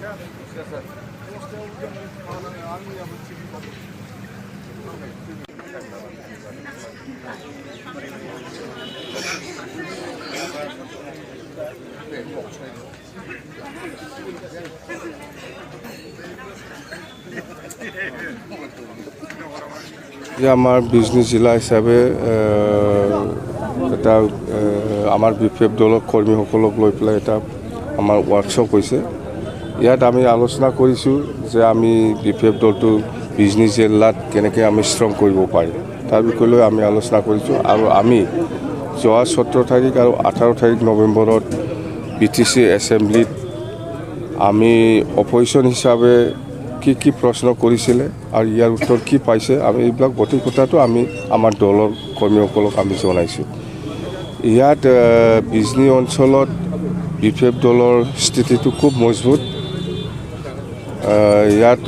যে আমাৰ বিজনেছ জিলা হিচাপে এটা আমাৰ বিপিএফ দলৰ কৰ্মীসকলক লৈ পেলাই এটা আমাৰ ৱৰ্কশ্বপ হৈছে। ইয়াত আমি আলোচনা কৰিছোঁ যে আমি বিপিএফ দলটো বিজনেছ জিলাত কেনেকৈ আমি ষ্ট্ৰং কৰিব পাৰিম তাৰ বিষয়ে লৈ আমি আলোচনা কৰিছোঁ। আৰু আমি যোৱা 17 তাৰিখ আৰু 18 তাৰিখ নৱেম্বৰত BTC এছেম্বলিত আমি অপজিশ্যন হিচাপে কি প্ৰশ্ন কৰিছিলে আৰু ইয়াৰ উত্তৰ কি পাইছে আমি এইবিলাক গোটেই কথাটো আমি আমাৰ দলৰ কৰ্মীসকলক আমি জনাইছোঁ। ইয়াত বিজনী অঞ্চলত বিপিএফ দলৰ স্থিতিটো খুব মজবুত। ইয়াত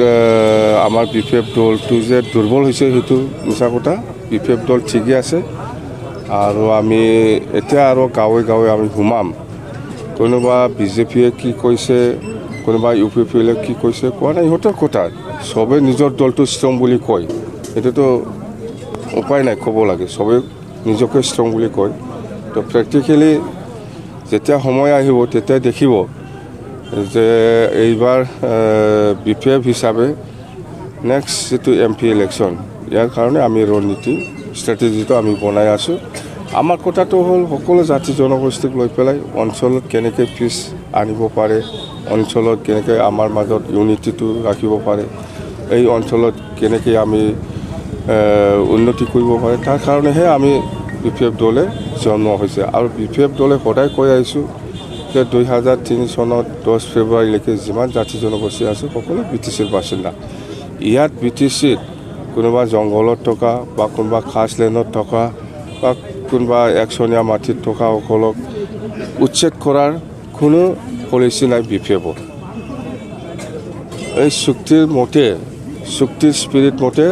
আমাৰ বিপিএফ দলটো যে দুৰ্বল হৈছে সেইটো মিছা কথা। বিপিএফ দল ঠিকেই আছে আৰু আমি এতিয়া আৰু গাঁৱে গাঁৱে আমি সোমাম। কোনোবা বিজেপিয়ে কি কৈছে, কোনোবা UPPলে কি কৈছে কোৱা নাই, ইহঁতৰ কথা। চবে নিজৰ দলটো ষ্ট্ৰং বুলি কয়, এইটোতো উপায় নাই, ক'ব লাগে। চবে নিজকে ষ্ট্ৰং বুলি কয়। তো প্ৰেক্টিকেলি যেতিয়া সময় আহিব তেতিয়া দেখিব যে এইবাৰ বিপিএফ হিচাপে নেক্সট যিটো MP ইলেকশ্যন ইয়াৰ কাৰণে আমি ৰণনীতি ষ্ট্ৰেটেজিটো আমি বনাই আছোঁ। আমাৰ কথাটো হ'ল সকলো জাতি জনগোষ্ঠীক লৈ পেলাই অঞ্চলত কেনেকৈ পিছ আনিব পাৰে, অঞ্চলত কেনেকৈ আমাৰ মাজত ইউনিটিটো ৰাখিব পাৰে, এই অঞ্চলত কেনেকৈ আমি উন্নতি কৰিব পাৰে, তাৰ কাৰণেহে আমি বিপিএফ দলে জন্ম হৈছে। আৰু বিপিএফ দলে সদায় কৈ আহিছোঁ যে 2003 চনত 10 ফেব্ৰুৱাৰীলৈকে যিমান জাতি জনগোষ্ঠী আছে সকলো BTCৰ বাসিন্দা। ইয়াত BTCত কোনোবা জংঘলত থকা বা কোনোবা খাছলেণ্ডত থকা বা কোনোবা একচনীয়া মাটিত থকাসকলক উচ্ছেদ কৰাৰ কোনো পলিচি নাই BPFৰ। এই চুক্তিৰ মতে, চুক্তিৰ স্পিৰিট মতে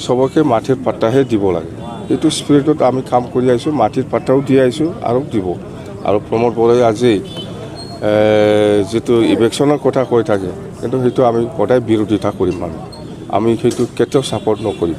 চবকে মাটিৰ পাট্টাহে দিব লাগে। এইটো স্পিৰিটত আমি কাম কৰি আহিছোঁ, মাটিৰ পাট্টাও দি আহিছোঁ আৰু দিব। আৰু প্ৰমোদ বৰাই আজি যিটো ইলেকশ্যনৰ কথা কৈ থাকে কিন্তু সেইটো আমি সদায় বিৰোধিতা কৰিম। আমি সেইটো কেতিয়াও ছাপৰ্ট নকৰিম।